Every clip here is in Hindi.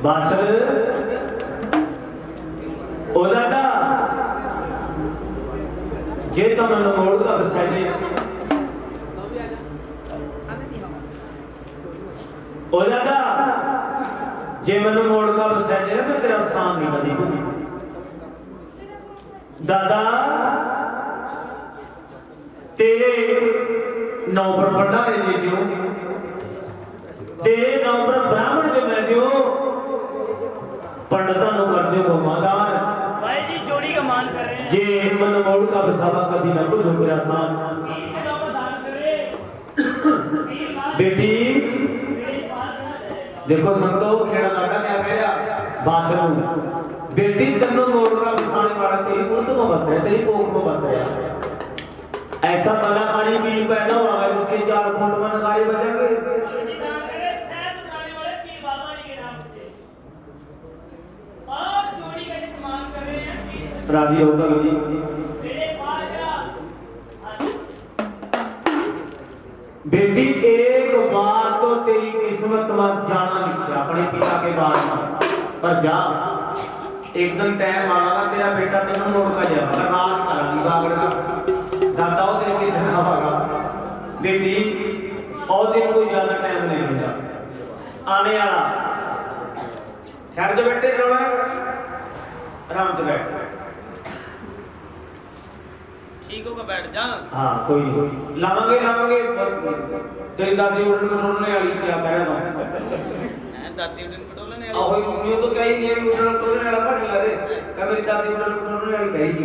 बादशाह ओ दादा जे तो मन मोड़ का बसाए ओ दादा जे मन मोड़ का बसाए मैं तेरा साम नहीं बदी दादा तेरे नौकर पढ़ा दे दियो तेरे नौकर ब्राह्मण जो मैं दियो पंडितां नु कर दियो घुमादार भाई जी जोड़ी का मान कर रहे हैं जे मन मोड़ का बसावा कदी न खुद तेरा सान बेटी देखो संतो खेड़ा दादा क्या कह रहा बादशाह नु बेटी तन्नो मोड़ का बसाने वाला तेरी मुंह में बस है तेरी कोख में बस है ऐसा कलाकारी भी पैदा हुआ है जिसके 4 फुट में नगारे बजेंगे राजी होकर जी बेटी एक बार तो तेरी किस्मत में जाना लिखा अपने पिता के बारे में पर जा एक दिन टाइम आएगा तेरा बेटा तेन मोड़ का जाएगा राज करेगी बागड़ दादा वो दिन के दिन होगा बेटी और दिन कोई ज्यादा टाइम नहीं होगा आने वाला ठहर जा बेटे आराम से बैठ ठीक होगा बैठ जा हां कोई नहीं लावांगे तेरी दादी उड़न खटोलने वाली क्या कह रहा है दादी उड़न खटोलने वाली ओए न्यू तो कहीं नहीं है उड़न खटोलने वाला भज ला दे कह मेरी दादी उड़न खटोलने वाली कही जी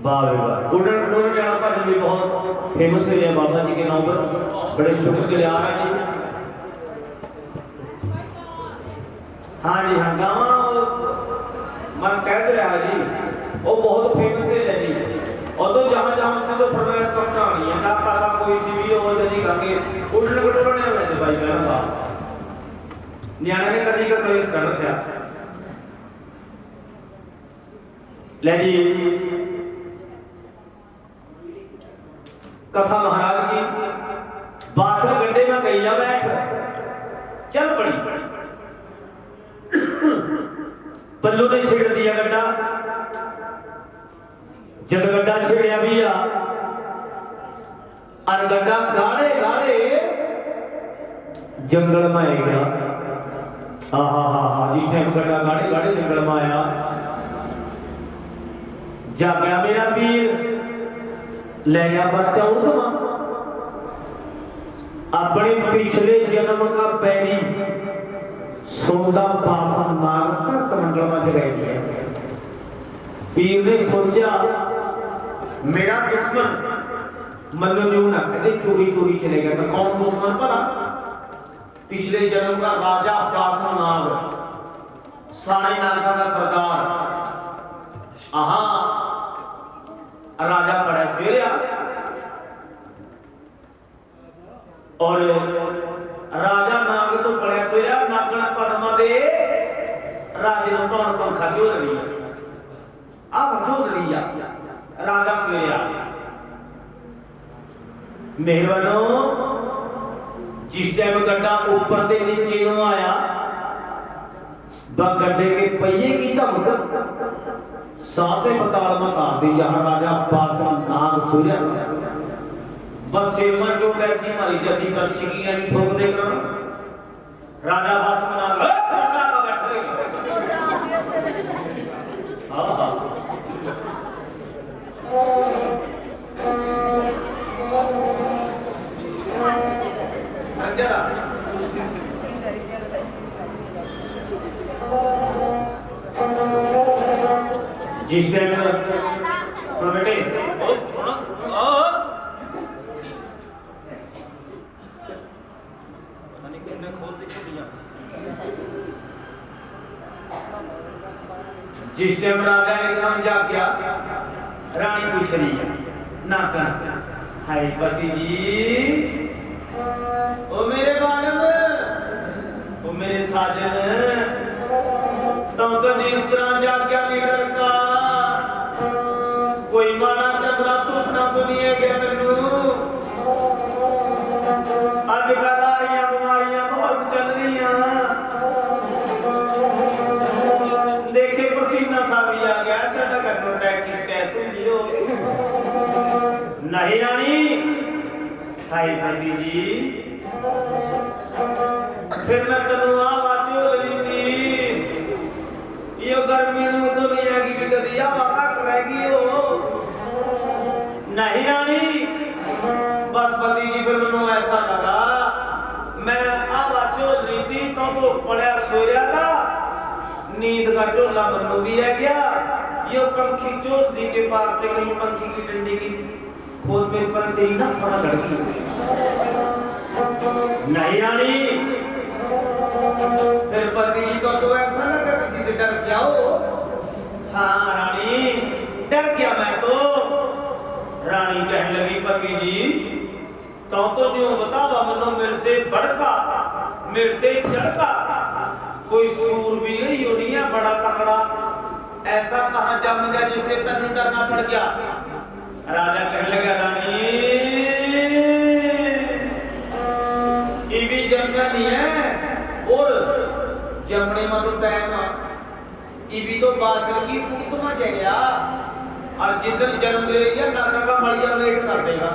वाह वाह उड़न खटोलने वाला भज भी बहुत फेमस है बाबा जी के नाम पर बड़े शुक्र के लिए आ रहा है हां जी हां गावा मन कह रहा है जी वो बहुत फेमस है जी और तो जहां उसने तो फरमाइश करता नहीं है ना पता कोई सी भी हो जदी करके उड़ने खटोलने वाले भाई कहना न्याणे ने कदी का कलेश कर रखा ले जी कथा महाराज की बादशाह गड्ढे में गई जा बैठ चल पड़ी पल्लू ने छेड़ दिया गड्ढा जब गड्ढा छेड़िया भी और गड्ढा गाड़े गाड़े जंगल में आएगा इस टाइम गड्ढा गाड़े गाड़े जंगल में आया जागया मेरा वीर ले गया बच्चा उड़मा अपने पिछले जन्म का बैरी सोदा पासन मारकर कमंडल में रह गया पीर ने सोचा मेरा दुश्मन मनु जो ना कहते चोरी चोरी चले गया तो कौन दुश्मन भला पिछले जन्म का राजा पासन नाग सारे नागा का सरदार राजा पड़ा सवेरे और राजा नाग तो पड़ा सवेरे नागण पद्मा दे राजे नु कौन पंखा जो रही जो लिया राजा सवेरे मेहरबानो जिस टाइम गड्ढा ऊपर से नीचे नु आया गड्ढे के पहिए की धमक साथे पताल में काट दी जहां राजा पासन नाग सूर्य बस सिर में जो ऐसी मारी जैसी कच्ची की यानी ठोक दे कर राजा पासन नाग ऐसा का बैठ जरा जिस टाइम सुनो बेटे सुनो कितने खोल दी छुट्टियां जिस टाइम राजा एकदम जाग गया रानी पूछ रही है नाका हाय पति जी ओ मेरे बालम ओ मेरे साजन तो कभी इस तरह जाग गया लीडर का कोई माना चतरा सुपना तो नहीं है क्या तेनू आजकल आ रही बीमारियां बहुत चल रही देखे पसीना सा भी आ गया साडा घटना किस कहत हुंदी हो नहीं रानी हाय पति जी फिर मैं तेनू आ बाचो ली थी यो गर्मी नू तो नहीं आएगी कि कदी हवा घट रहेगी हो नहीं रानी बस पति जी फिर मैनू ऐसा लगा मैं आ बाचो ली थी तो पड़िया सोया था नींद का झोला मनु भी है गया यो पंखी चोली के पास से कहीं पंखी की डंडी की खोद में पर तेरी ना समझ चढ़ गई नहीं रानी फिर पति जी तो ऐसा लगा किसी से डर गया हो हाँ रानी डर गया मैं तो रानी कहने लगी पति जी तो न्यू बतावा मनो मिलते बरसा मिलते चरसा कोई सूरवीर ही नहीं है बड़ा तगड़ा ऐसा कहां जम गया जिससे तन्नू डरना पड़ गया राजा कहने लगा रानी ये भी जमना नहीं है और जमने में तो टाइम ये भी तो बाछड़ की पूतमा जाएगा और जिधर जन्म ले लिया नाका का मलिया वेट कर देगा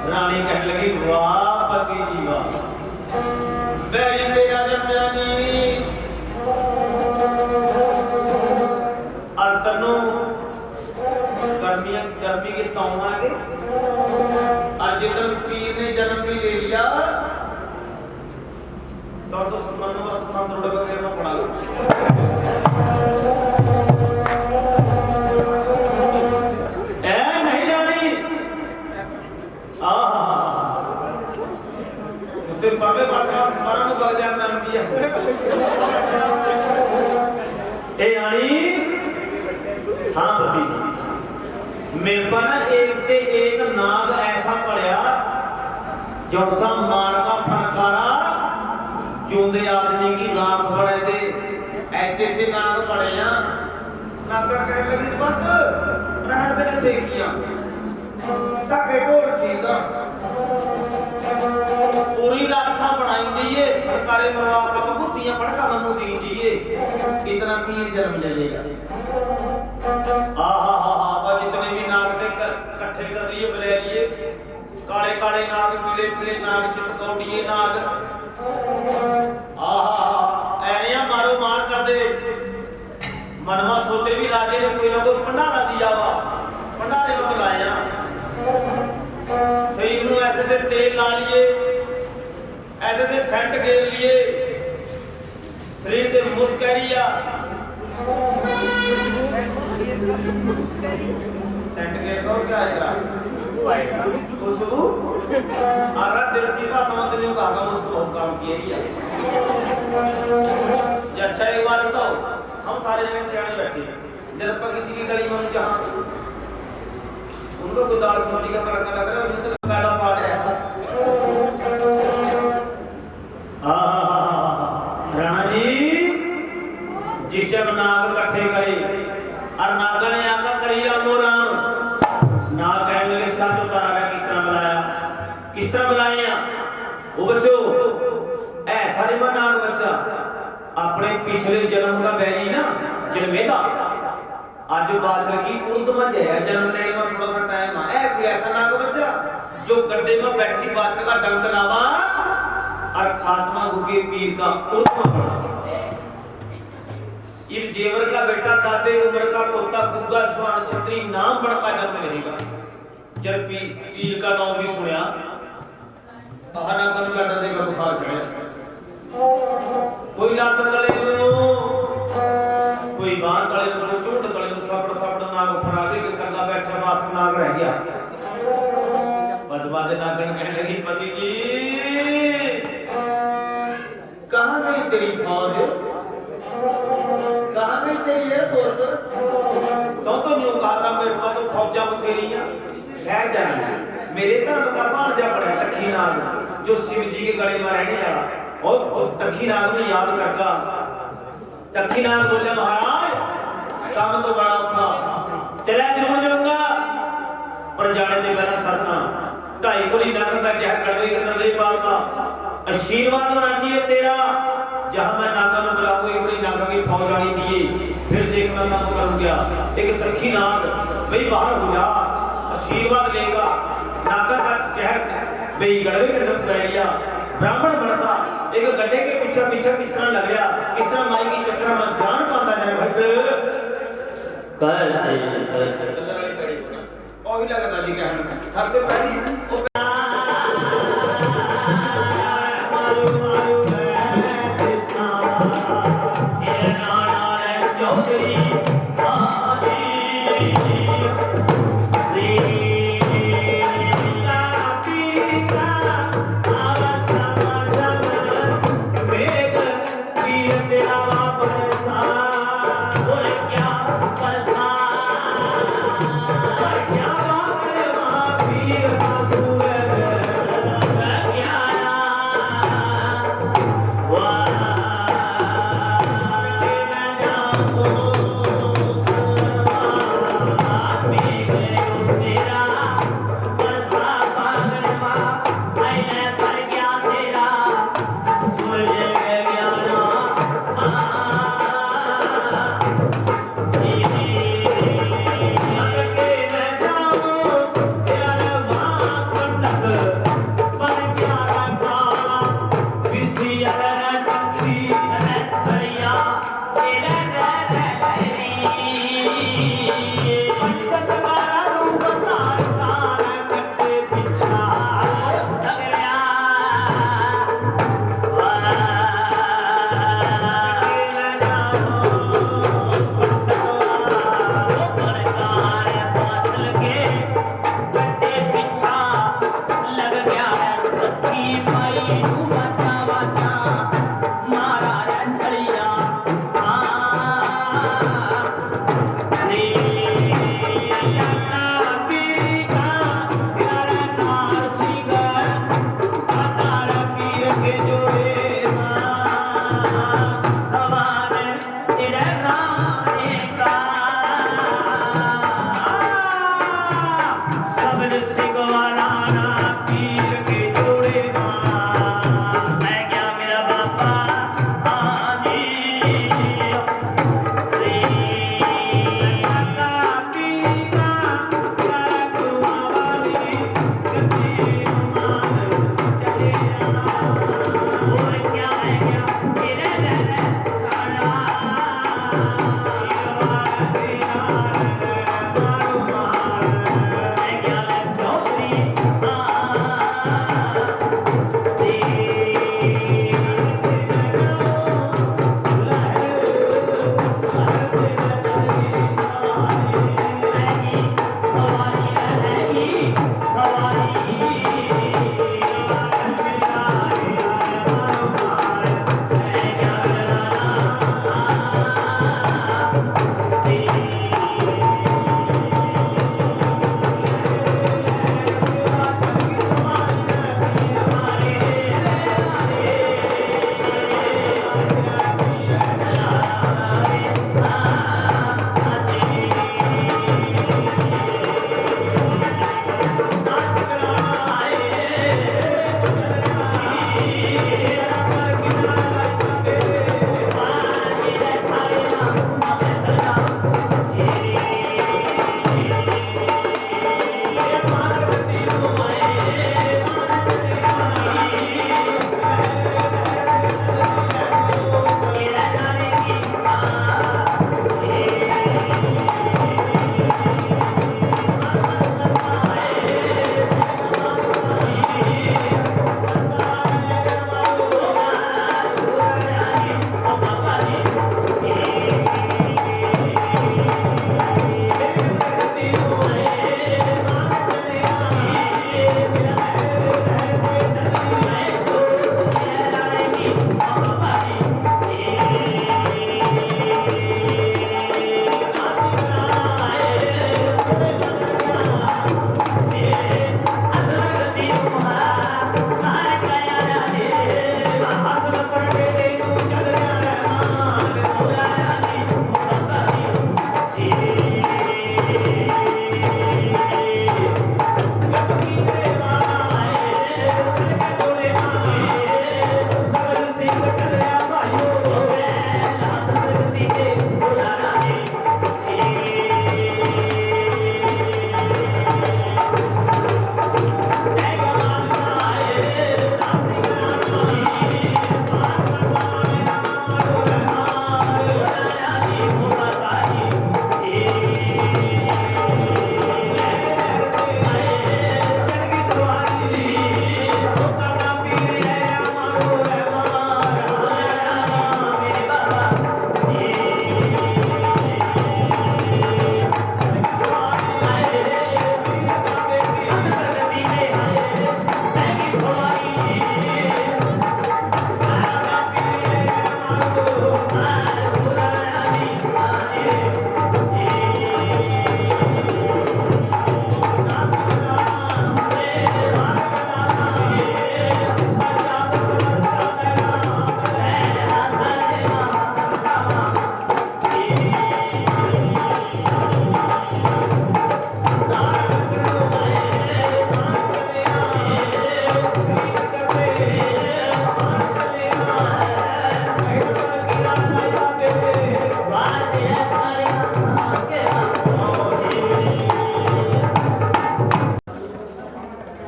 रानी कहने लगी वाह पति जी वाह बैरी तेरा जमयानी और तनु गर्मी के तौन आ गए और जिधर पीर ने जन्म भी ले लिया तो सुमन बस संतोड़ वगैरह में पड़ा नहीं जानी तेरे बाबे पास स्मरण बग जाए नाम भी ए रानी हाँ पति मेरे पर ना एक नाग ऐसा पड़या जो सा मार का फनकारा जोंदे आदमी की लाश बड़े दे ऐसे नाग पड़े हैं नागड़ कहने लगी बस रहन दे सेखियां ताके ढोल ठीक है पूरी लाखा बनाई जाइए फनकारे मरवा के बुत्तियां पड़का मनु दी जाइए इतना पीर जन्म ले लेगा जितने भी नाग थे इकट्ठे कर लिए बुला लिए काले काले नाग पीले पीले नाग चितकौड़िए नाग ऐनिया मारो मार कर दे मनवा सोचे भी राजे ने कोई ना कोई भंडारा दिया वा भंडारे में बुलाया शरीर में ऐसे से तेल ला लिए ऐसे से सेंट घेर लिए शरीर से मुस्करिया सेंट घेर को क्या आएगा खुशबू सारा देसी का समझ लियो कहा मुझको बहुत काम किए लिया ये अच्छा एक बार बताओ हम सारे जने सियाने बैठे जब पर किसी की गली में जहां उनको कोई दाल सब्जी का तड़का लग रहा है उन्हें तो गाला पा रहा था राणा जी जिस टाइम नाग इकट्ठे करे और नागा ने आका करी रामो राम नाग कहने लगे सच उतारा गया किस तरह बुलाया वो बच्चों ऐ थारे में नाग बच्चा अपने पिछले जन्म का बैरी ना जन्मेदा आज बाछड़ की उर्दमा है जन्म लेने में थोड़ा सा टाइम है कोई ऐसा नाग बच्चा जो गड्ढे में बैठी बाछड़ का डंक लावा और खात्मा गुगे पीर का उर्दमा इन जेवर का बेटा दादे उम्र का पोता गुग्गा स्वान छत्री नाम बढ़ता जाते रहेगा जब पीर का नाम भी सुना बहाना कर का डर का बुखार चढ़ा कोई लात तले नो कोई बांध तले नो कोई चोट तले नो सपड़ नाग फरावे के कल्ला बैठा बास नाग रह गया बदबादे नागन कहने लगी पति जी कहां गई तेरी फौज कहां गई तेरी है फोर्स तो न्यू कहा था मेरे को तो फौजा बथेरियां ठहर जाना मेरे धर्म का भांजा पड़ा तखी नाग जो शिव जी के गले में रहने वाला और उस तखी नाग में याद करका तखी नाग बोले महाराज काम तो बड़ा औखा चला जरूर जाऊंगा पर जाने दे पहला सरना ढाई गोली नाग का जहर कड़वे के अंदर गले पाल का आशीर्वाद होना चाहिए तेरा। जहां मैं नागा को बुलाऊं एक बड़ी नागा की फौज आनी चाहिए, फिर देख मैं काम करूं क्या। एक तखी नाग भाई बाहर हो जा, आशीर्वाद लेगा। नागा का जहर भाई गड़वे के अंदर पै लिया, ब्राह्मण बनता एक गड्ढे के पीछे पीछे किस तरह लग गया, किस तरह माई की चक्कर में जान पाता जाए भाई कैसे कलर वाली गाड़ी को ना ओही लगता जी कहना थक तो पहली ओ वीर बासुर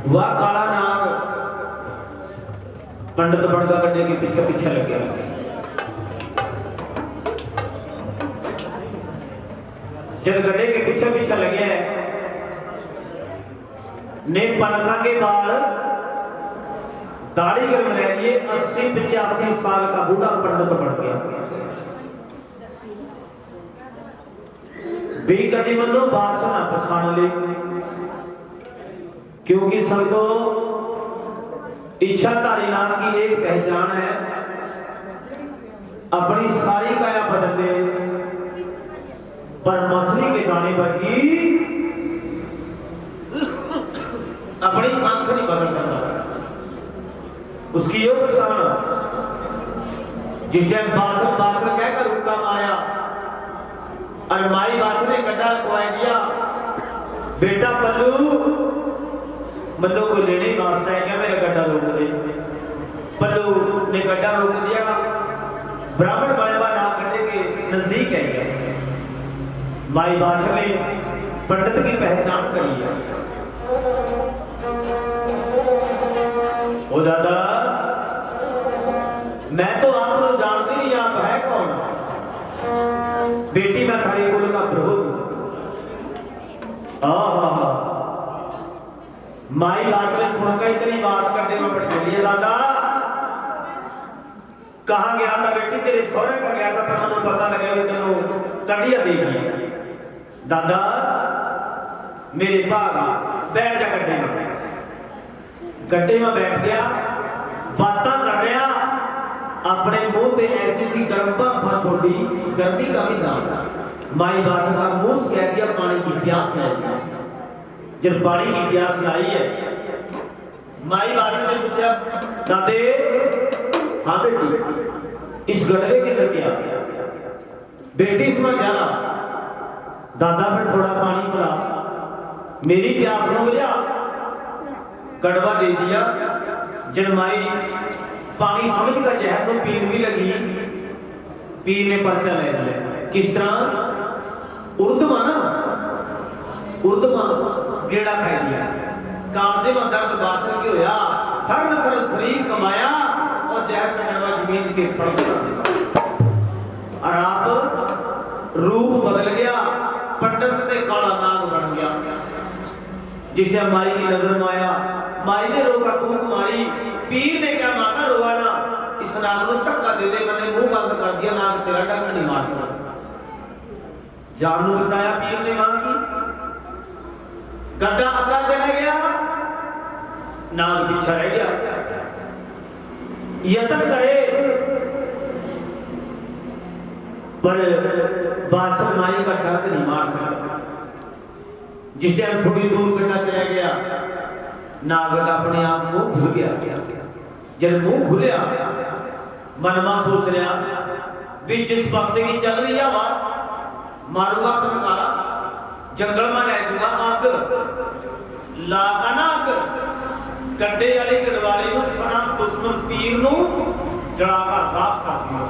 वह काला नाग पंडित बड़का गड्ढे के पीछे पीछे लग गया। जब गड्ढे के पीछे पीछे लगे ने पलका के बाल दाढ़ी गर्म रह लिए 80-85 साल का बूढ़ा पंडित बन गया। भी कभी मनो बात ना पछाण ले, क्योंकि संतो इच्छाधारी नाम की एक पहचान है, अपनी सारी काया बदल दे पर मछली के दाने पर ही अपनी आंख नहीं बदल सकता। उसकी यो पहचान जिसे बादशाह बादशाह कहकर रुका मारा और माई बादशाह ने गड्ढा खुआ दिया। बेटा पल्लू मल्लू को लेने वास्ता है क्या मेरा गड्ढा रोक दे। पल्लू ने गड्ढा रोक दिया। ब्राह्मण बड़े वाला गड्ढे के नजदीक है गया। माई बादशाह ने पंडित की पहचान करी है। ओ दादा मैं तो आपको जानती नहीं, आप है कौन? बेटी मैं थारी कुल का प्रभु। माई बादशाह ने सुनकर इतनी बात करने में पड़ गई। दादा कहाँ गया था बेटी? तेरे सौरे का गया था, पर मुझे पता लगा कि तेनों कटिया दे दिया। दादा मेरे भाग बैठ जा गड्ढे में। गड्ढे में बैठ गया, बातें कर रहा, अपने मुंह पे ऐसी सी गर्म भाप छोड़ी, गर्मी का भी नाम। माई बादशाह का मुंह से कह दिया पानी की प्यास है। जब पानी की प्यास लाई है, माई बादशाह ने पूछा दादे हाँ बेटी इस गड्ढे के अंदर क्या? बेटी इसमें जाना। दादा फिर थोड़ा पानी पिला, मेरी प्यास हो गया। कड़वा दे दिया। जब माई पानी समझ कर जहर को पीन भी लगी, पीने पर्चा ले लिया। किस तरह? उर्दमा ना उर्दमा गेड़ा खा लिया। कांजे में दर्द बादशाह की होया, थर थर शरीर कमाया और जहर का कड़वा जमीन के पड़ गया। और आप रूप बदल गया, पंडित ते काला नाग बन गया। जिसे माई की नजर में आया, माई ने रोका फूक मारी। पीर ने क्या माता रोवाना, इस नाग को धक्का दे दे, मैंने मुंह बंद कर दिया, नाग तेरा डंक नहीं मार सकता। जानू बचाया पीर ने मां की। गड्ढा अद्धा चला गया, नाग पीछा रह गया। यत्न करे पर बादशाह माई का डंक नहीं मार सकता। जिस टाइम थोड़ी दूर गड्ढा चला गया, नाग का अपने आप मुंह खुल गया। जब मुंह खुलिया, मन में सोच रहा भी जिस पासे की चल रही हवा मारूंगा पनकारा, जंगल में रह दूंगा आग लागा ना आग। गड्ढे वाले गढ़वाले को सना दुश्मन पीर नू जलाकर राख कर दिया।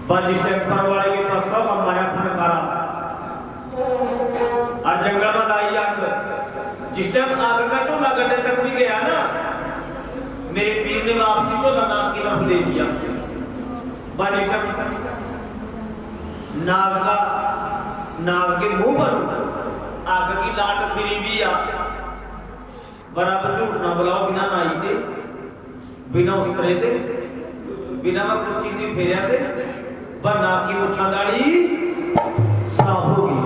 पर जिस पर वाले के पास सब हमारा पनकारा और जंगल में लाई आग। जिस टाइम आग का चूल्हा गड्ढे तक भी गया ना, मेरे पीर ने वापसी चूल्हा नाग की तरफ दे दिया। नाग के मुंह पर आग की लाट फिरी भी आ। बराबर झूठ ना बुलाओ, बिना नाई थे, बिना उस्तरे थे, बिना वह कुर्सी से फेरिया थे, पर नाग की मुच्छा दाढ़ी साफ होगी।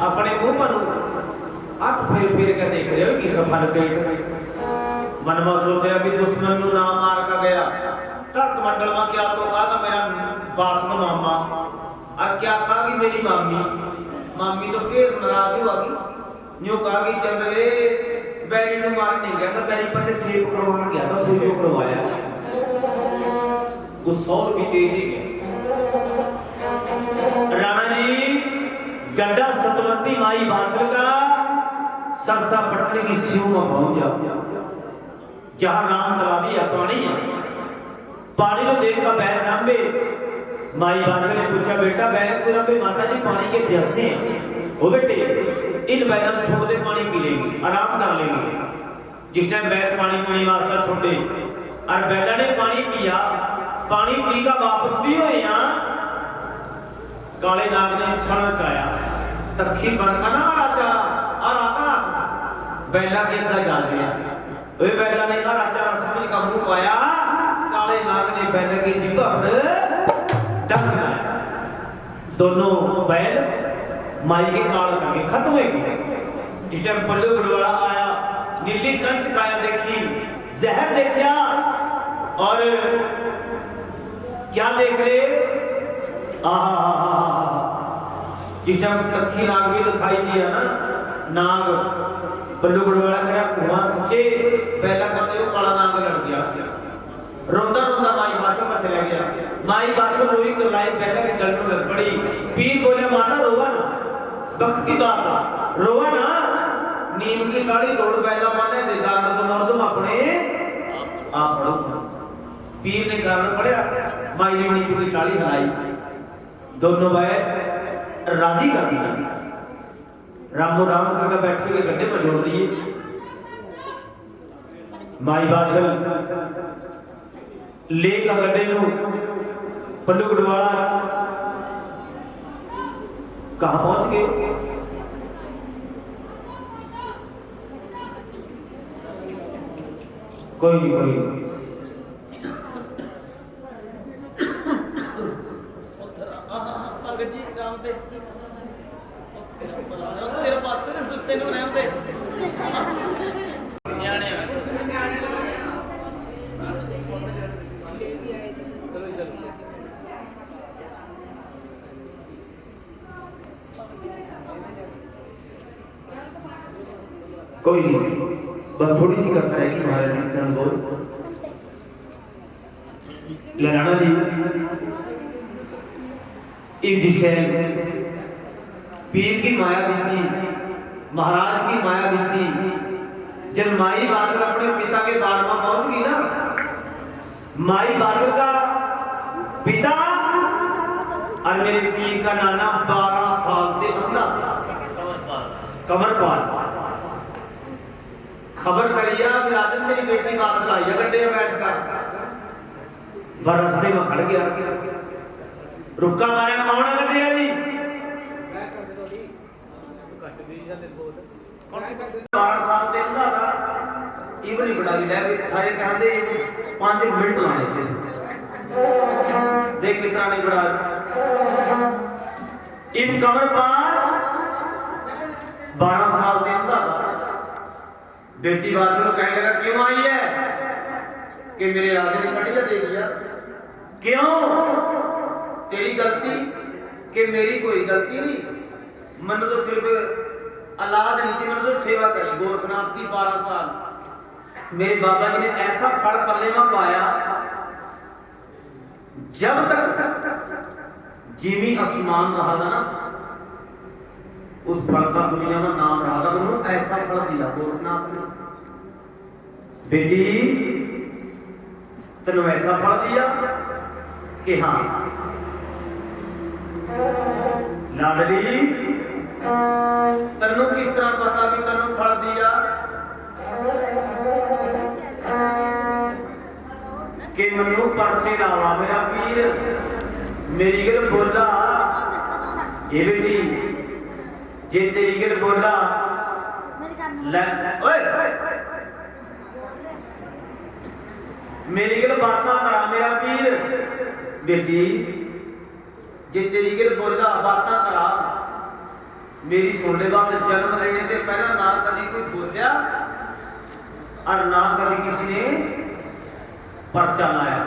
अपने मुंह पर हाथ फेर फेर कर देख रहे हो कि सफल पेट। मन में सोच रहा भी दुश्मन नु नाम मार का गया। तख्त मंडल में क्या तो कहा मेरा बासम मामा, और क्या कहा कि मेरी मामी। मामी तो फिर नाराज होगी, न्यू कहा कि चंद्रे बैरी नु मार नहीं गया था, बैरी पते सेब करवाने गया था, सूजो करवाया। गुस्सा भी तेज ही गया। राणा जी गड्ढा सतवंती माई बादशाह का सरसा पटने की सीव में पहुंच जाओ, जहां राम तलाबी है, पानी है। पानी में देख का बैर नामे। माई बादशाह ने पूछा बेटा बैर को रंबे? माता जी पानी के प्यासे हैं। वो बेटे इन बैलों को छोड़ दे, पानी पी लेंगे, आराम कर लेंगे। जिस टाइम बैल पानी पीने वास्ते छोड़े और बैलों ने पानी पिया, पानी पी का वापस भी होए काले नाग ने छण चाया तखी बनकर ना राजा और आकाश बैला के अंदर जा गया। वे बैला ने कहा राजा रसम का मुंह पाया, काले नाग ने बैल की जिब्बा पर डंक लाया। दोनों बैल माई के काल करके खत्म हो गए। जिस टाइम पल्लू गुड़वाड़ा आया, नीली कंच काया देखी, जहर देखा और क्या देख रहे, जिस टाइम तखी नाग भी दिखाई दिया ना, नाग पल्लू गुड़वाड़ा करा भगवान सच्चे पहला करते हो काला नाग लड़ गया। रोंदा रोंदा माई बाछो पर चला गया। माई बाछो रोई कर लाई पहला के गल में लग पड़ी। पीर बोले माता रोवा ना, वक्त की बात है रोवा ना, नीम की काली दौड़ पहला माने दे गान तो मार दो अपने आप पढ़ो। पीर ने गान पढ़या, माई ने नीम की काली हलाई, दोनों भाई राजी कर दिया। रामो राम करके बैठे हुए गड्ढे में जोड़ दिए। माई बाछल ले का गड्ढे को पल्लू गुड़वाड़ा कहां पहुंच गए, कोई नहीं जी राम दे तेरे पास से गुस्से नु रहम दे न्याणे चलो चलो कोई नहीं, बस थोड़ी सी कथा रहेगी महाराज जी चरण बोल। लड़ाना जी एक जिशैन पीर की माया बीती, महाराज की माया बीती। जब माई बाछड़ अपने पिता के बार में पहुंच गई ना, माई बाछड़ का पिता और मेरे पीर का नाना 12 साल से अंधा कमरपाल खबर करिया राजन तेरी बेटी बाछड़ आई है गड्ढे में बैठकर, बरसने में खड़ गया। रुक्का मारा कौन है गड्ढे वाली, 12 साल ਦੇ ਹੁੰਦਾ था। इवनी बड़ा ले भी थारे कहंदे 5 मिनट लाने से देख कितना नहीं बड़ा इन कमर पर 12 साल दे ਹੁੰਦਾ था। बेटी बाछड़ को कहने लगा क्यों आई है कि मेरे राजे ने कटिया दे दिया, क्यों तेरी गलती कि मेरी कोई गलती नहीं, मन तो सिर्फ औलाद नहीं थी, मैंने तो सेवा करी गोरखनाथ की 12 साल। मेरे बाबा जी ने ऐसा फल पल्ले में पाया, जब तक जिमी आसमान रहा था ना उस फल का दुनिया में नाम रहा था। उन्होंने ऐसा फल दिया गोरखनाथ ने, बेटी तेन ऐसा फल दिया कि हाँ लाडली तन्नू किस तरह पता भी तन्नू फल दिया कि मनु परचे लावा मेरा पीर मेरी गल बोला ये बेटी जे तेरी गल बोला ले ओए मेरी गल बातें करा मेरा पीर, बेटी जे तेरी गल बोला बातें करा मेरी सुनने बात। जन्म लेने से पहला ना कभी कोई बोलिया और ना कभी किसी ने पर्चा लाया।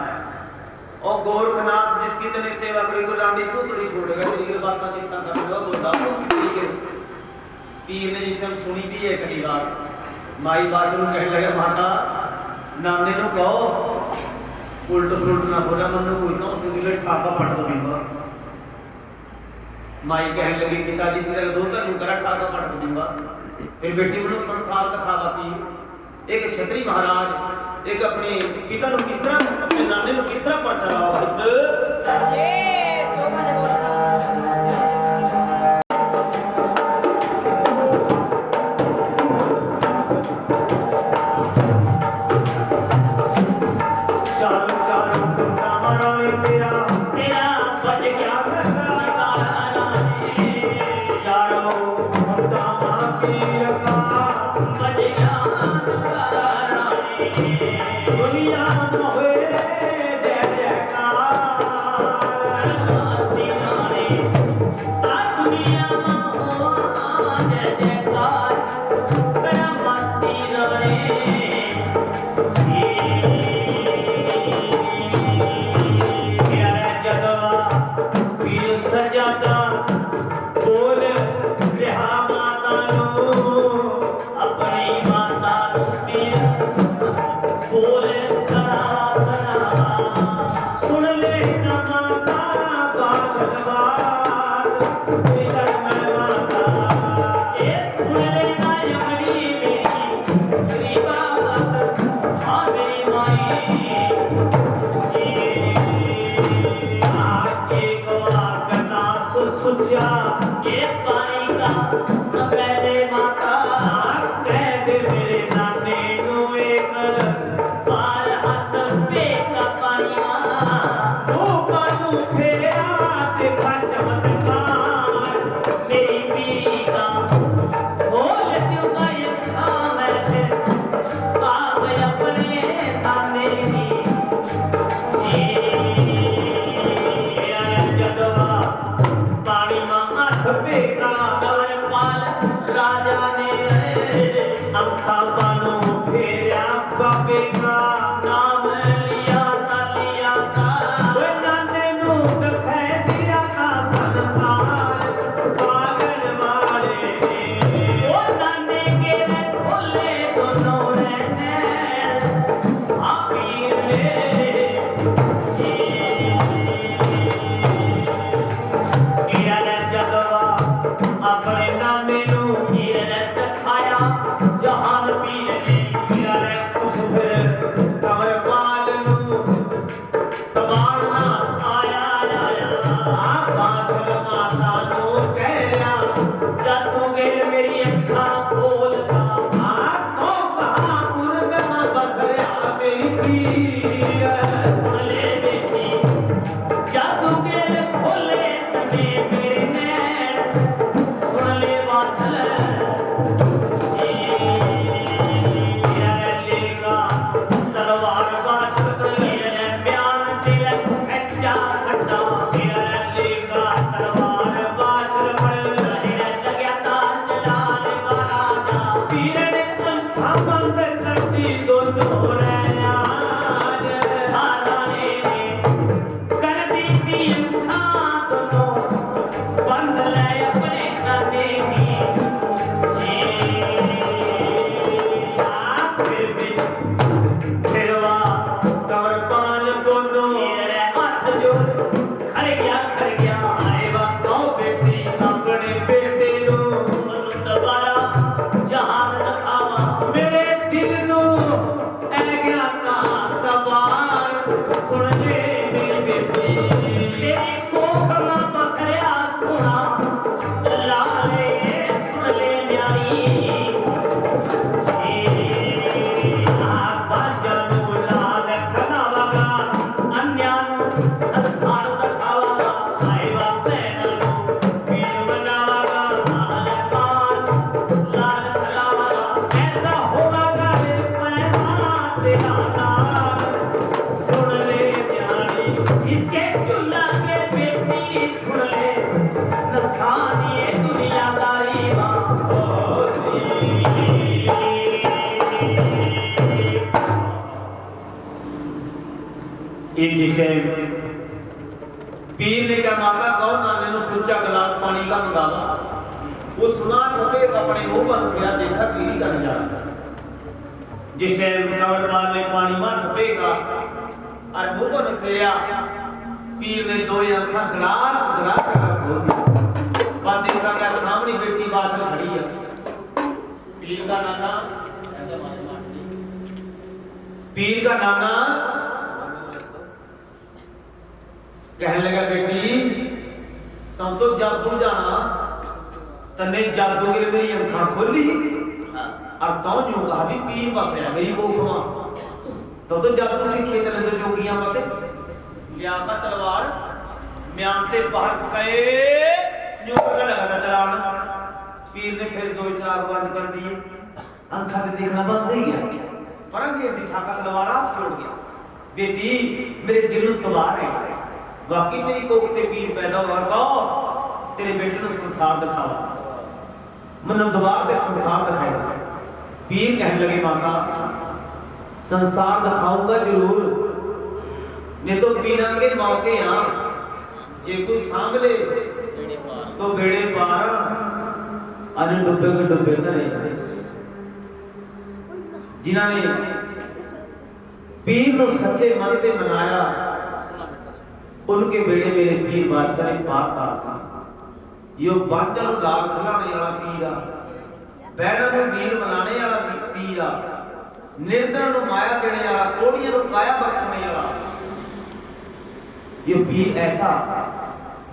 और गोरखनाथ जिसकी तने सेवा करी को लांडी पुतली छोड़ेगा तेरी बात चिंता कर लो बोला ठीक है। पीर ने जिस टाइम सुनी भी है कई बार माई बाछड़ को कहने लगा माता नाने नु कहो उल्ट सुल्ट ना बोला मनु कोई ना उसने दिले ठाका पट दो बिंबा। माई कहने लगी पिताजी तेरा दो तनु करा ठाका पट दो बिंबा। फिर बेटी बोलो संसार का खावा पी एक छतरी महाराज एक अपने पिता नु किस तरह अपने नाने नु किस तरह पर्चा लावा भाई ये दुनिया में होए जय जयकार दीवाने आ दुनिया में हो जय जयकार मेरा माती रानी सजादा बोल रिहा माता नू अपनी माता पीर बोल सना सना सुन ले ना माता बाछलवार तेरा मनवाता ए सुन ले ना यमनी मेरी श्री बात आ मेरी माई सुचा ये पानी का पहले माता कह दे मेरे नाने नू एक बार हाथ पे का पानिया ओ बानू फेरा देखा चमत्कार से पीरी का बोल दूंगा ये शाम ऐसे आप अपने थाने की पानी मां हाथ पेका कवरपाल राजा ने अंखा बानो फेरा बाबे का नाम लिया का ओए नाने नू दखै दिया का संसार पागल वाले वो नाने के खोले दोनों रहने आखिर में अपने नाने नू हीरत खाया जहान पीर ने यारे उस फिर कमरपाल नू तबारना आया बाछल माता नू कहया जादू गेल मेरी अखा खोलता तो कहा उर्ग में बसया मेरी पीर सुन ले बेटी जादू गेल खोले तने मेरे नैन सुन ले वाचल लेगा तलवार बाछल मेरे प्यार तिलक खच्चा खट्टा लेगा तलवार बाछल पर रहने लग्या ताज लाने वाला जा पीर ने अंखा बंद कर दी दोनों रैया राजा ने कर दी थी अखा दोनों बंद ले अपने नाने की फिरवा कमरपाल दोनों मेरे हाथ जोड़ खड़ गया आएवा तो बेटी अपने बेटे नू मनु दोबारा जहान रखावा मेरे दिल नू ऐ गया का तबार सुन ले मेरी बेटी तेरी कोख में बसया सुना लाले सुन ले न्यारी बाजर नू लाल खनावगा अन्यान संसार रखावा आएवा पैना नू पीर बनावगा लाल खलावा ऐसा होगा रे पैमा तेरा नाम सुन ले न्यारी जिसके चुल्ला के बेटी सुन ले नसानी दुनियादारी मां ये जिस टाइम पीर ने क्या माता कहो नाने नु सुच्चा गिलास पानी का मंगावा वो सुना छपे अपने मुंह पर गया देखा पीरी का नजारा जिस टाइम कवरपाल ने पानी मां छपेगा और मुंह पर फेरिया पीर ने दो आंखें गला कर खोल दी पर देखा क्या सामने बेटी बाछल खड़ी है पीर का नाना कहने लगा बेटी तुम तो जादू जाना तन्ने जादू के मेरी आंखें खोली और तो यूं कहा भी पीर बस है मेरी कोख मां तो जादू सीखे चले तो जोगियां मते लिया तलवार म्यान ते बाहर गए यूं का लगा था चलान पीर ने फिर दो चार बंद कर दिए आंखें देखना बंद हो गया परंगे दी ठाका तलवार हाथ छोड़ गया। बेटी मेरे दिल में तबार है, वाकई तेरी कोख से पीर पैदा हुआ। कहो तेरे बेटे को संसार दिखाओ, मनो दोबारा तक संसार दिखाएगा। पीर कहने लगे माता संसार दिखाऊंगा जरूर, नहीं तो पीरा के मौके यहाँ जे कोई सांभ ले तो बेड़े पार अन डुबे के डुबे करे। जिन्होंने पीर को सच्चे मन से मनाया उनके बेड़े मेरे पीर बादशाह ने पार था। यो बादल लाल खिलाने वाला पीर आ, बैरों में वीर मनाने वाला पीर आ, निर्धन को माया देने वाला, कोड़ियां को काया बख्शने वाला। यो पीर ऐसा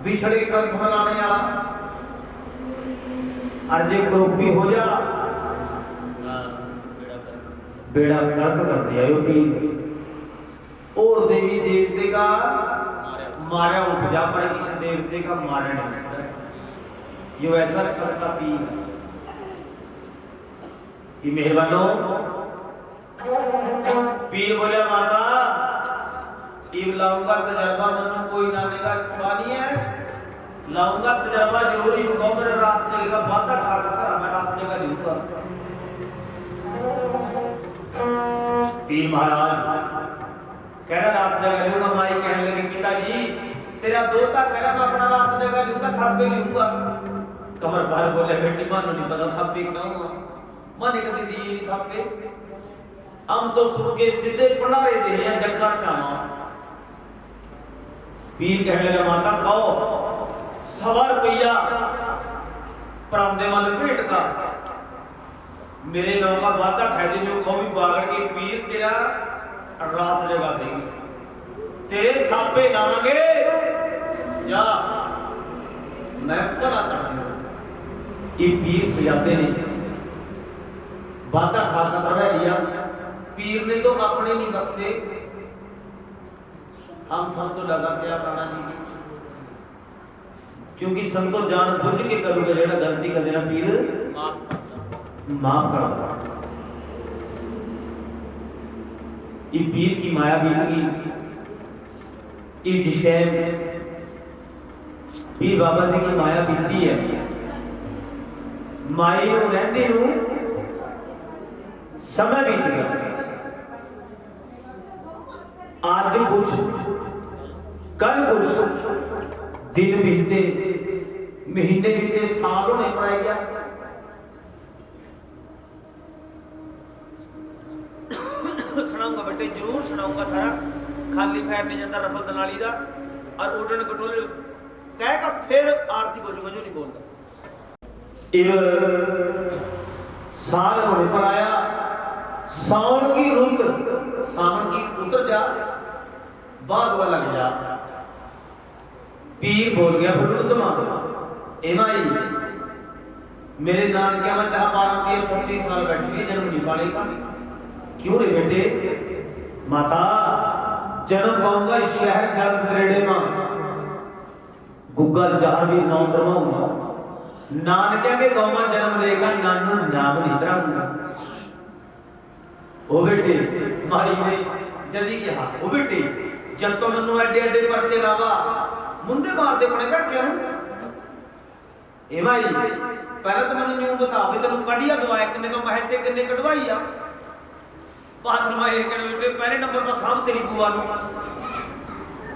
बिछड़े कंठ मनाने वाला, अर्जे क्रोपी हो जा बेड़ा गर्क कर दिया। यो पीर और देवी देवते का मारा उठ जा, पर इस देवते का मारा नहीं सकता। यो ऐसा सबका पीर ये मेहरबानो। पीर बोले माता इब लाऊंगा तजर्बा, मनु कोई नाने का पानी है, लाऊंगा तजर्बा जरूर। ही मेरे रात जगह बाधा ठाका था, मैं रात जगह लूंगा। पीर महाराज कह रहा रात जगह लूंगा। माई कहने लगी पिताजी तेरा दोता कह रहा मैं अपना रात जगह लूंगा, थापे लूंगा। कमर भर बोले बेटी मानो नहीं पता थापे क्यों हुआ, माने कभी दिए नहीं थापे, हम तो सुखे सीधे पढ़ा रहे थे या जग्गा चामा। पीर कहने लगा माता कहो 100 रुपया परामदे वाले भेंट का मेरे नाम का वादा ठहरे जो कहो भी बागड़ के पीर तेरा रात जगह देंगे, तेरे थापे लाएंगे जा मैं भला कर दूंगा। ये पीर सजाते ने वादा खाकर कर लिया। पीर ने तो अपने नहीं बख्शे, हम थम तो लगा क्या करना जी, क्योंकि सब तो जान बुझ के करूंगा जेड़ा गलती कर देना पीर माफ कर दो। ये पीर की माया बीतगी, ये जिस टाइम पीर बाबा जी की माया बीती है, माई नूं रहंदी नूं समय बीत गया। आज कुछ कल कुछ दिन बीते, महीने बीते, साल होने पर आ गया। सुनाऊंगा बेटे जरूर सुनाऊंगा थारा, खाली फैर नहीं जाता रफल दनाली दा और उड़न कटोले कह का फिर आरती बोलूंगा जो नहीं बोलता। साल होने पर आया, सावन की रुत, सावन की उतर जा बाद वाला लग जा। पीर बोल गया फरुदमा ए माई मेरे नान क्या मैं चाह पा रहा थी 36 साल बैठी थी, जन्म नहीं पालेगा। क्यों रे बेटे माता जन्म पाऊंगा शहर गर्द रेड़े में गुग्गा चार भी नौ तरवाऊंगा, नानक्या के गांव में जन्म लेगा नानू नाम नहीं तराऊंगा। ओ बेटे मारी ने जदी कहा ओ बेटे जब तो मनु एडे एडे परचे लावा मुंडे मारते पड़े कर क्या नु ए भाई पहले तो मैंने न्यू बता भी तेनु कढ़िया दवाया किन्ने तो महल ते किन्ने कढवाई आ बात फरमाए कहने बेटे पहले नंबर पर साहब तेरी बुआ नु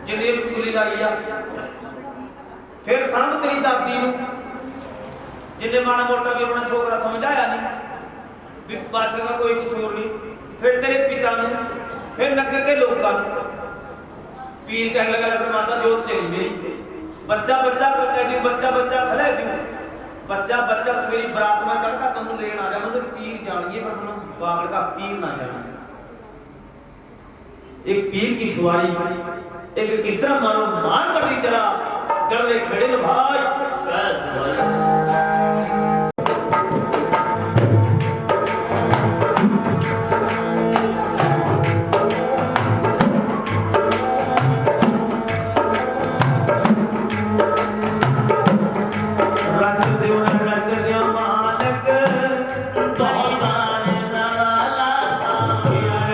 जनेब चुगली लाई आ, फिर साहब तेरी दादी नु जिन्ने माड़ा मोटा भी अपना छोकरा समझाया नहीं भी बादशाह का कोई कसूर नहीं, फिर तेरे पिता नु, फिर नगर के लोगों नु। पीर कहने लगा अपनी माता जोत चली मेरी बच्चा बच्चा कह दियो बच्चा बच्चा खले दियो बच्चा बच्चा सवेरी बरात में चढ़ता तनु लेन आ जाना तो पीर जानिए पर मनु बागड़ का पीर ना जाना। एक पीर की सवारी एक किस तरह मारो मार कर दी चला गड़े खड़े न भाई Yeah.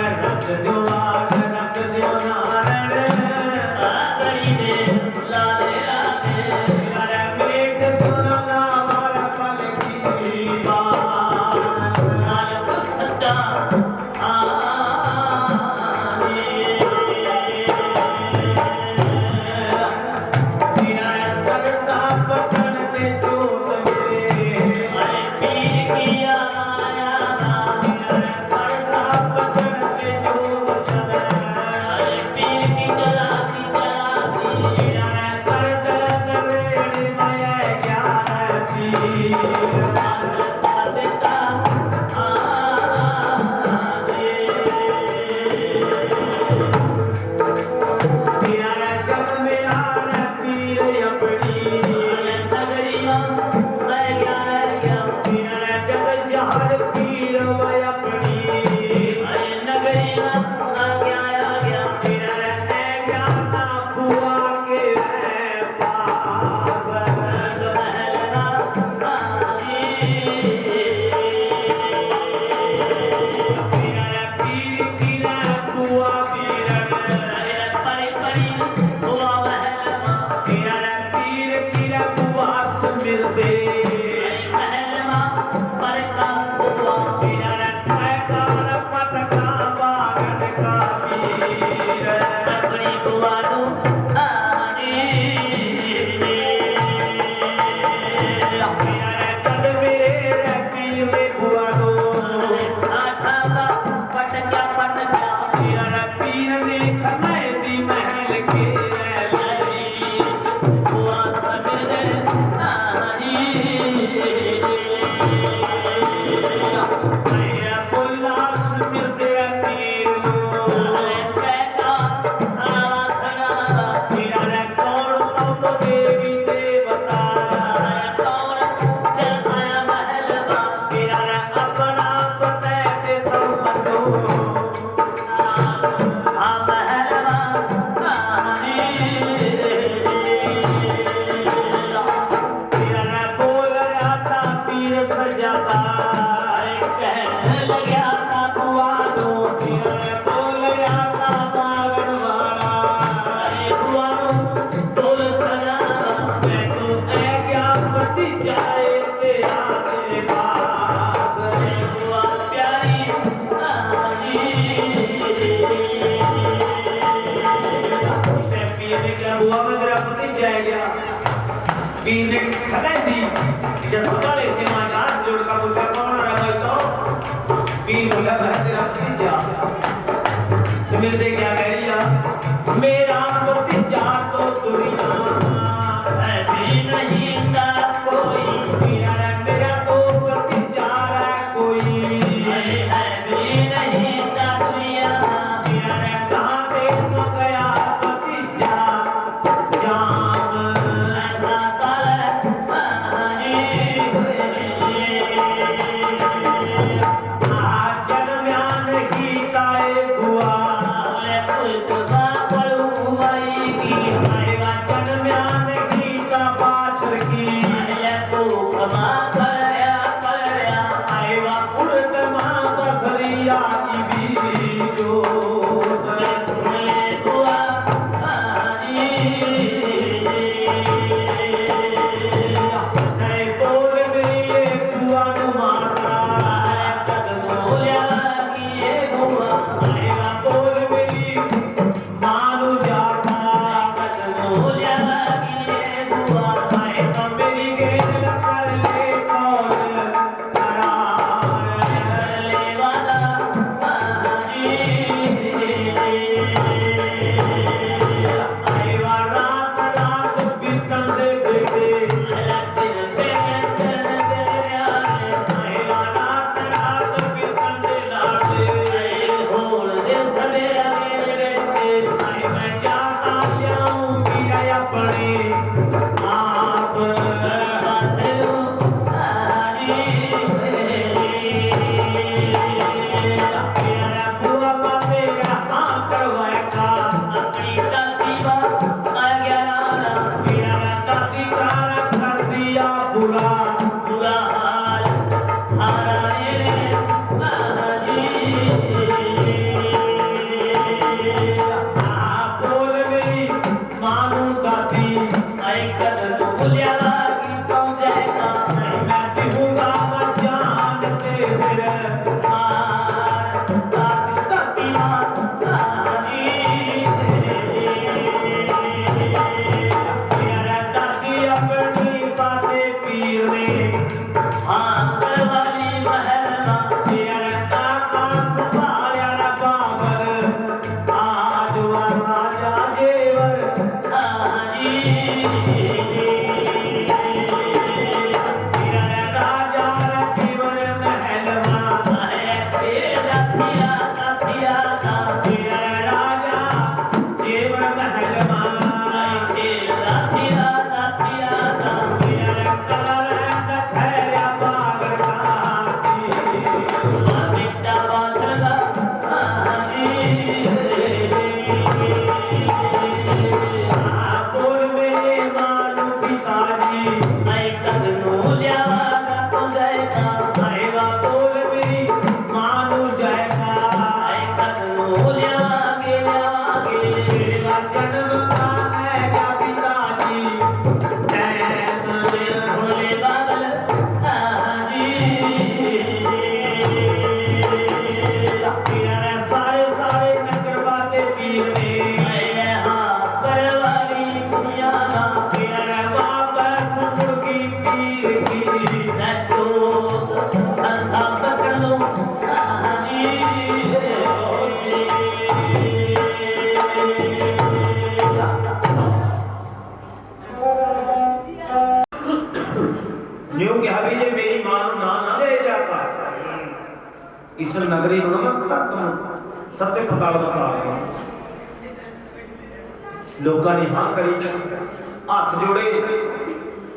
पीर सजाता कहने लग्या ता बुआ नो बोल आता बागड़ वाला बुआ नो ढोल सजा मैं तो ऐ क्या पति जाए तेरा तेरे पास बुआ प्यारी पीर ने क्या बुआ में तेरा पति जाए गया पीर ने खबर दी जब वाले से माजाज जोड़ का पूछा कौन है भाई तो पीर बोला मैं तेरा पति जा सुमिरते क्या कह रही है मेरा पति जा तो दुनिया है भी नहीं का कोई मेरा तो पति जा रहा है कोई है भी नहीं सा दुनिया मेरा कहाँ देखो गया पति जा जाम ऐसा साल जन्म्यान की ताए बुआ आएगा जन्म्यान की ता पाछर की आएगा उर्द माँ बसरिया की बीवी जो जय बोल मेरी बुआ नु माता आएगा बोल मेरी मानु जाता आएगा मेरी गेल कर ले कौन करार आएगा रात रात बीतन दे बेटे आएगा रात रात बीतन दे लाडे मैं जाता जाऊंगी अपने आप मेरा बुआ का मेरा हाँ करवाएगा मेरा दादी का कर दिया बुरा बोल मेरी मानू दादी नहीं मैं दिखूंगा जानते फिर मेरा दादी अपनी बातें पीर ने मेरा दादा सपाया रा बाबर आज वर राजा जेवर मेरा राजा रा जीवन महल मां मेरा राजा जेवर महल मां मेरा कलर दखैया बाबर काती बोल मेरे मानो पिताजी आएगा बोल मेरी मानो जाएगा मेरा जन्म का आएगा पिताजी मेरा सारे सारे नगर बातें पीर ने मेरा वापस मुर्गी पीर की न्यू क्या भी जे मेरी मां ना ना ले जाता इस नगरी में तत्व सत्य पताल बता लोगों ने हाँ करी हाथ जोड़े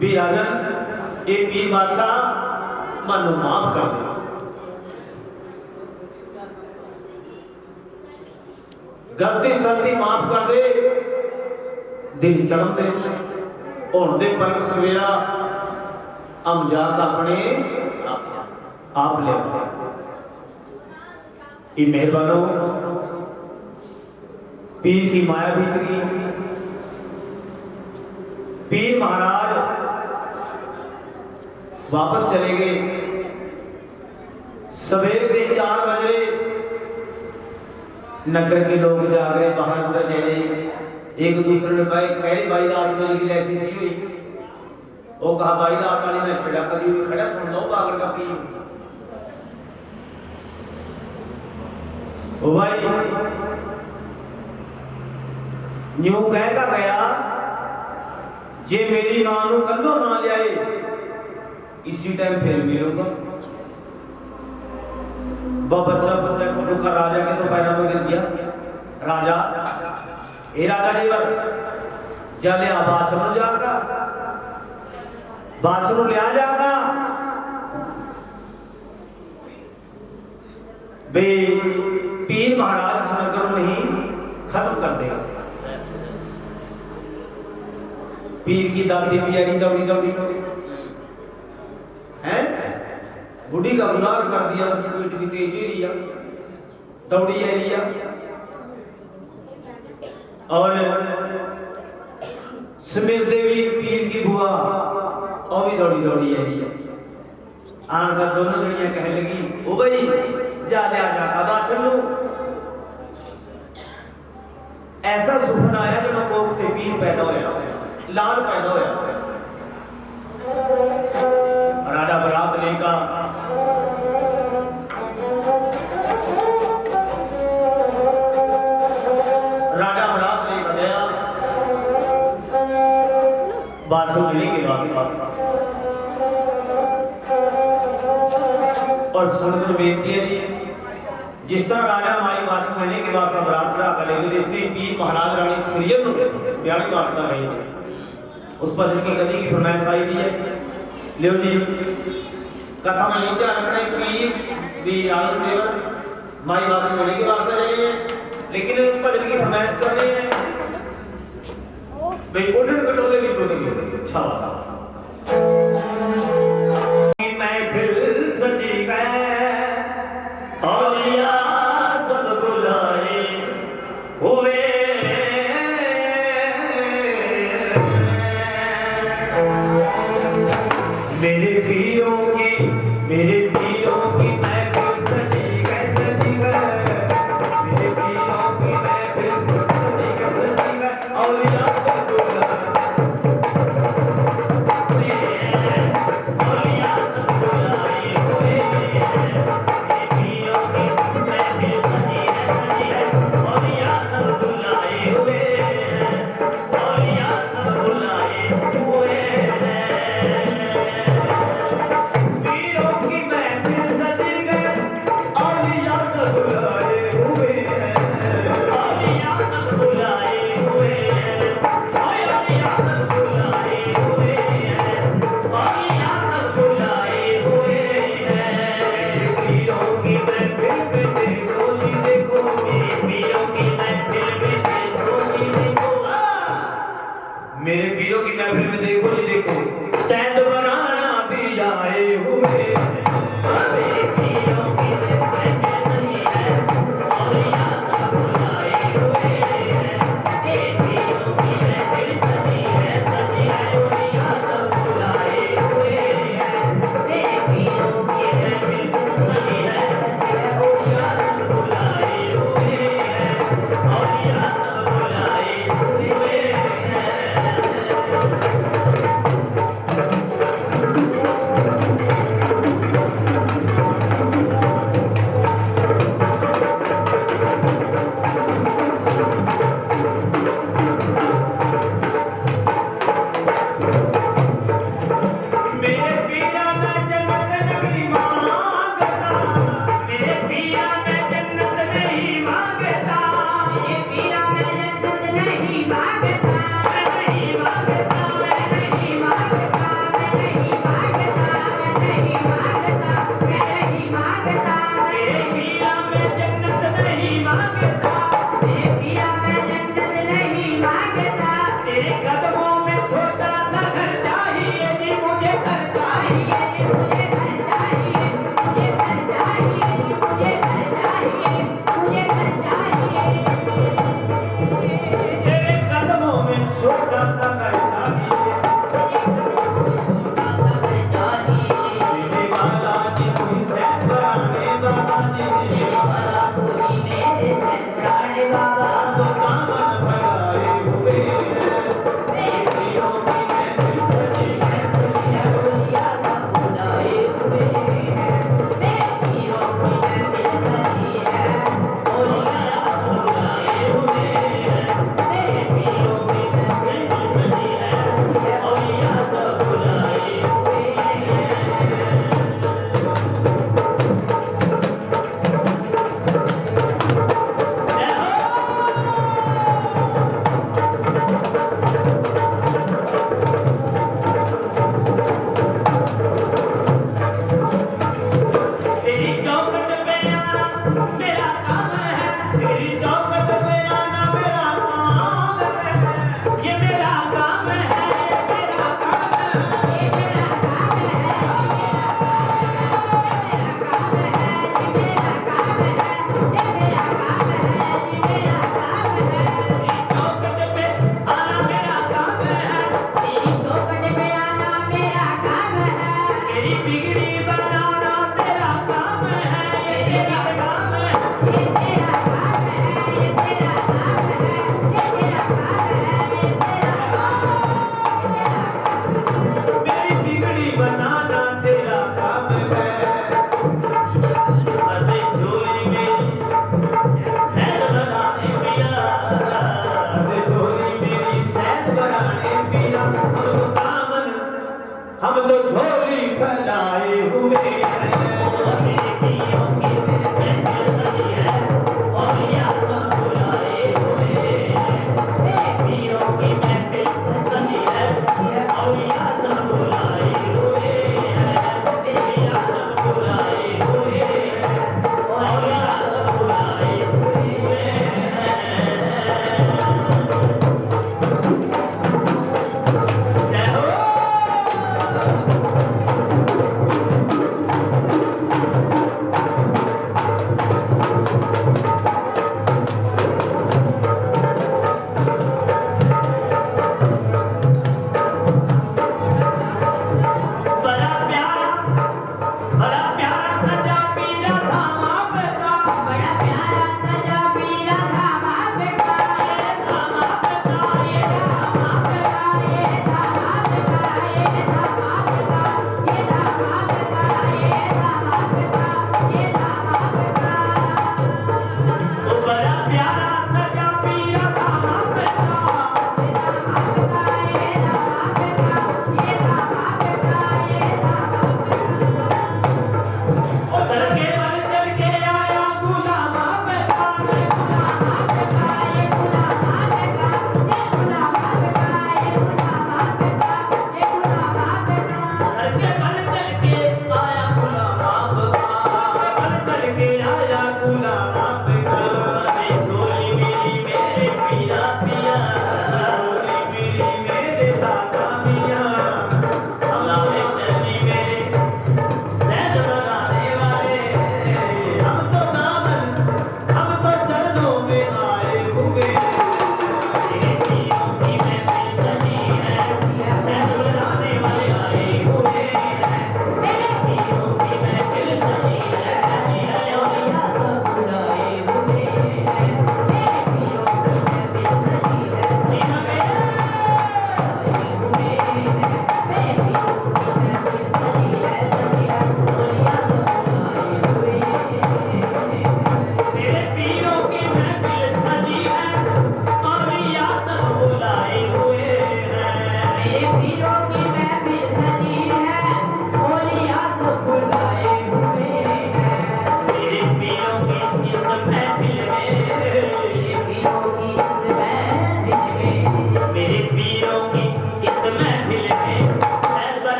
भी राजन ये पीर बादशाह मनु माफ कर दे गलती सलती माफ कर दे दिन चढ़न दे होने दे परक सवेरा हम जाक अपने आप ले ये मेहरबानो पीर की माया बीतगी। पीर महाराज वापस चले गए। सवेर के 4 बजे नगर के लोग जाग रहे बाहर अंदर जाने एक दूसरे ने कहे भाई रात में निकली ऐसी सी हुई। वो कहा भाई रात वाली मैं छड़ा कभी भी खड़ा सुन लो पागल का पीर। ओ भाई न्यू कहता गया जे मेरी मां नू कल्लो ना लियाए इसी टाइम फिर मिलूंगा। बच्चा बच्चा रुका राजा के तो पैरों में गिर गया। राजा ए राजा जीवर जले बादशाह जागा बादशाह लिया जागा बे पीर महाराज सनगर में ही खत्म कर देगा। पीर की दादी पियारी दौड़ी दौड़ी हैं बुढ़ी का गुनाह कर दिया। स्पीड की तेज एरिया दौड़ी एरिया और समीर देवी पीर की बुआ और भी दौड़ी दौड़ी एरिया आन का दोनों जड़ियां कहने लगी ओ भाई जा ले आ जा बादशाह नु ऐसा सुपना आया जो कोख ते पीर पैदा होया लाल पैदा होया। राजा बरात लेगा राजा बरात लेकर गया बादशाह मिलने के वास्ते और समुद्र बेनती है जिस तरह राजा माई बादशाह मिलने के बाद बरात रहा करेंगे इसलिए पीर महाराज रानी सूर्य ब्याह के वास्ता रही। उस पर की गति की फरमाइश आई भी है लियो जी कथा में ये क्या रखना है पीर भी आलम देवर माई बादशाह मिलने के वास्ते रहे हैं लेकिन उस पर की फरमाइश कर रहे हैं भाई उड़न कटोरे की छोड़ेंगे। अच्छा मैं फिर सजी गए औलिया सब बुलाए हुए मेरे पीरों की मैं फिर सजी गए सजी गए मेरे पीरों की मैं फिर सजी गए औलिया सब बुलाए औलिया सब बुलाए हुए पीरों की मैं फिर सजी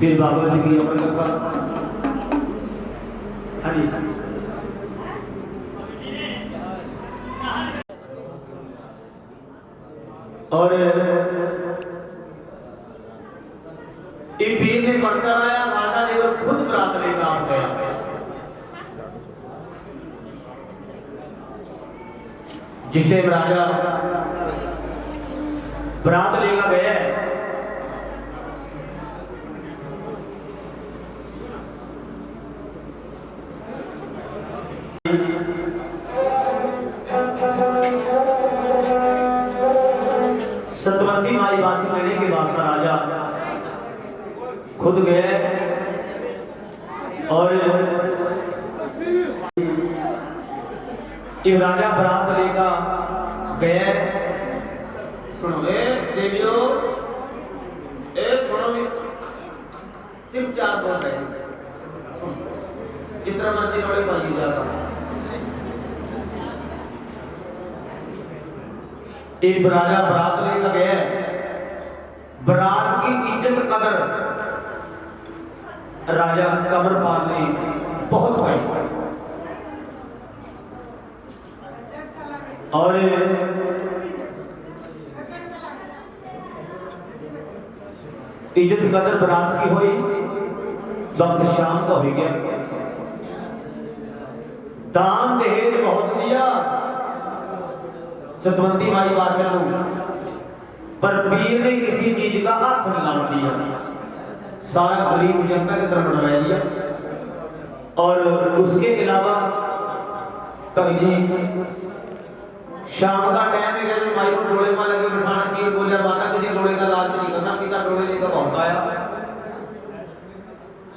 फिर बाबा जी की अपनी कथा। हाँ जी और एक पीर ने पर्चा लाया, राजा ने वो खुद बरात लेकर आ गया। जिस टाइम राजा बरात लेकर गया सतवंती माई बात लेने के वास्ते राजा खुद गए और ये राजा बरात लेकर गए। सुनो ए देवियो, ए सुनो भी, सिर्फ 4 बोल रहे हैं, जितना मर्जी नोड़े पाई जाता। एक राजा बरात लेकर गया, बरात की इज्जत कदर राजा कंवरपाल ने बहुत पाई और इज्जत कदर बरात की हुई। वक्त शाम का हो गया, दान दहेज बहुत दिया सतवंती माई बादशाह को, पर पीर ने किसी चीज का हाथ नहीं लाने दिया। सारा गरीब जनता की तरफ बढ़वा दिया और उसके अलावा कभी शाम का टाइम है, जब माई को डोले में लगे बिठाना, पीर बोले माता किसी डोले का लालच नहीं करना, पिता डोले लेकर बहुत आया।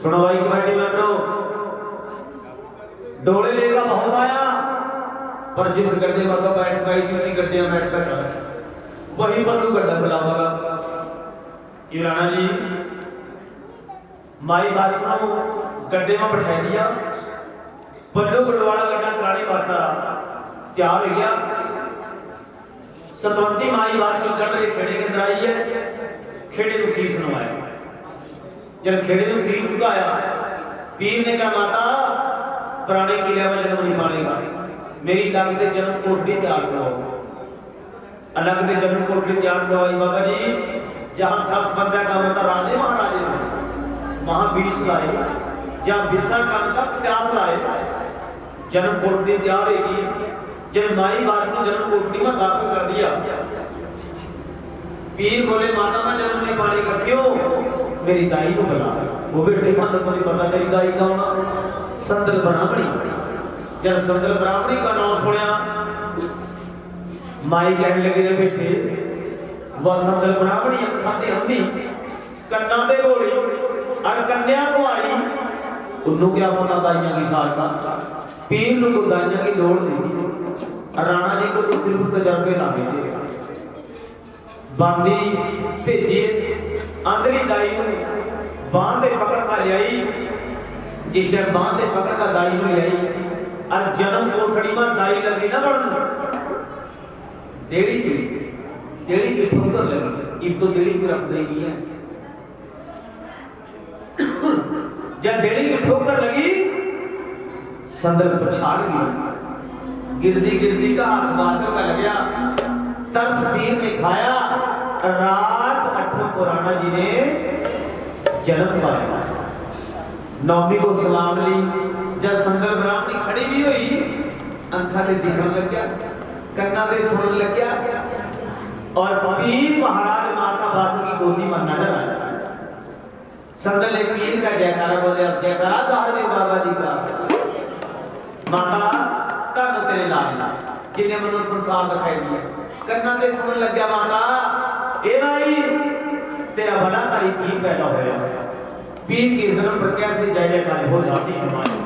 सुनो भाई की बेटी बहनों, डोले लेकर बहुत आया, पर जिस गड्ढे पर तो बैठ गई थी उसी गड्ढे में बैठ कर चला, वही पर तू गड्ढा चलावागा। ये राणा जी माई बादशाह को गड्ढे में बैठा दिया, पल्लू गढ़वाड़ा गड्ढा चलाने वास्ता तैयार हो गया। सतवंती माई बादशाह गढ़ के खेड़े के अंदर आई है, खेड़े को शीश नवाया। जब खेड़े को शीश झुकाया, पीर ने कहा माता पुराने किले में जन्म नहीं पालेगा, मेरी अलग से जन्म कोठरी तैयार करवाओ, अलग से जन्म कोठरी तैयार करवाई। बाबा जी जहाँ 10 बंदा काम होता राजे महाराजे में, वहाँ 20 लाए, जहाँ 20 काम था 50 लाए, जन्म कोठरी तैयार रहेगी। जब माई बादशाह ने जन्म कोठरी में दाखिल कर दिया, पीर बोले माता में जन्म नहीं पालेगा, क्यों? मेरी दाई को बुला। वो बेटे को मुझे पता तेरी दाई कौन है, संदल ब्राह्मणी। जब संदल ब्राह्मणी का नाम सुना, माई कहने लगी रे बेटे वह संदल ब्राह्मणी अखा ते अंधी, कन्ना ते गोली और कन्या कुआरी, उन्होंने क्या पता दाइयां की सार का। पीर ने तो दाइयां की लोड़ नहीं, राणा जी को तो सिर्फ तजर्बे लागे थे। बांदी भेजिए आंदरी दाई को बांध पकड़ कर लियाई, जिस टाइम बांध पकड़ कर दाई को लियाई और जन्म कोठड़ी में दाई लगी ना बढ़ने, देड़ी की ठोकर लगी, एक तो देड़ी को रख देगी है। जब देड़ी की ठोकर लगी, संदल पछाड़ गई, गिरदी का हाथ बाथर का लग गया। तरस पीर ने खाया, रात 8 को राणा जी ने जन्म पाया। नौमी को सलाम ली, जब संदल ब्राह्मणी खड़ी भी हुई, अंखा ने दिखने लग गया, कन्ना ने सुनने लग गया और पीर महाराज माता बाथर की गोदी में नजर आया। संदल ने पीर का जयकारा बोले, अब जयकारा चाह रहे बाबा जी का। माता तन तेरे लाल जिन्हें मनो संसार दिखाई दिया, कन्ना ते सुनने लग गया माता, ए भाई तेरा बड़ा कारी पीर पैदा होया, पीर के जन्म पर कैसे जय जयकार हो जाती है हमारी।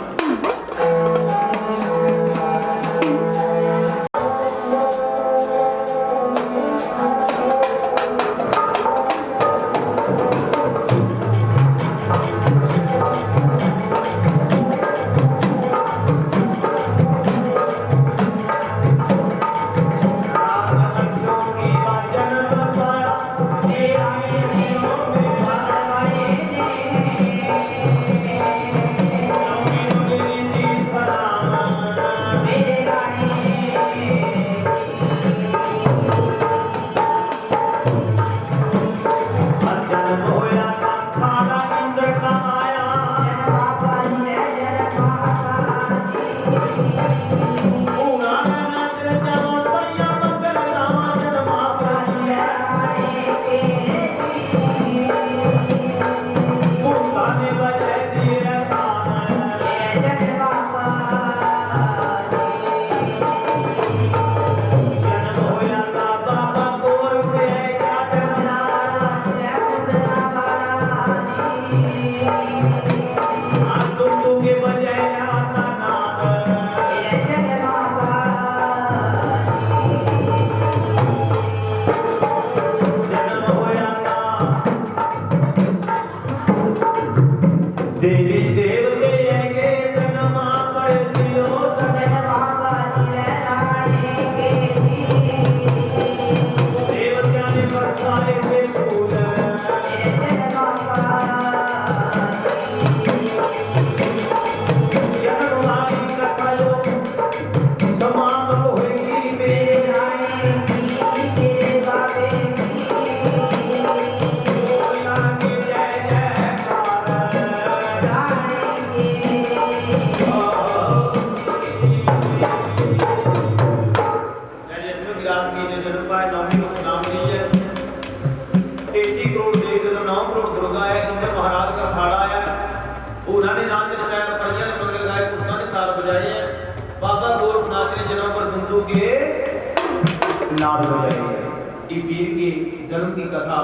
याद हो जाएगी। ये पीर के जन्म की कथा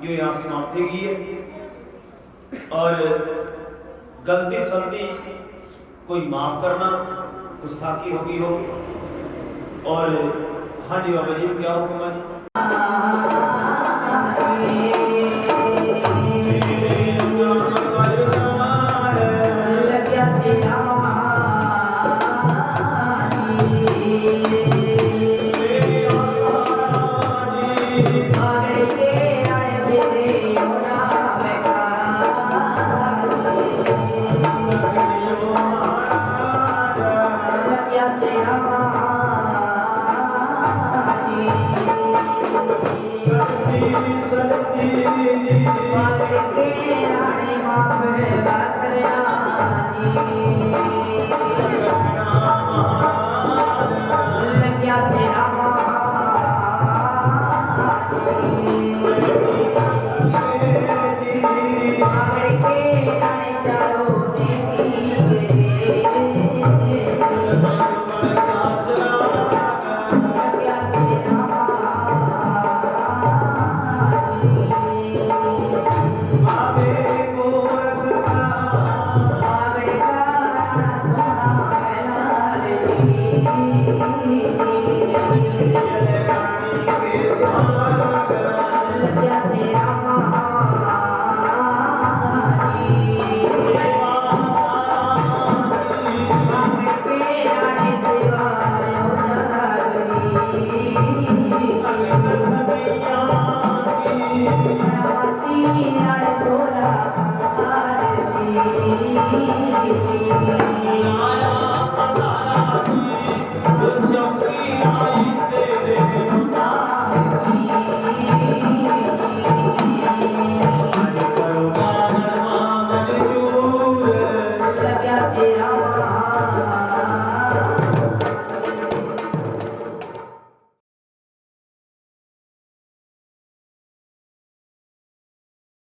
जो यहाँ समाप्त होगी है। और गलती सलती कोई माफ करना, गुस्ताखी होगी हो। और हाँ जी बाबा जी, क्या हुक्म है? तेरा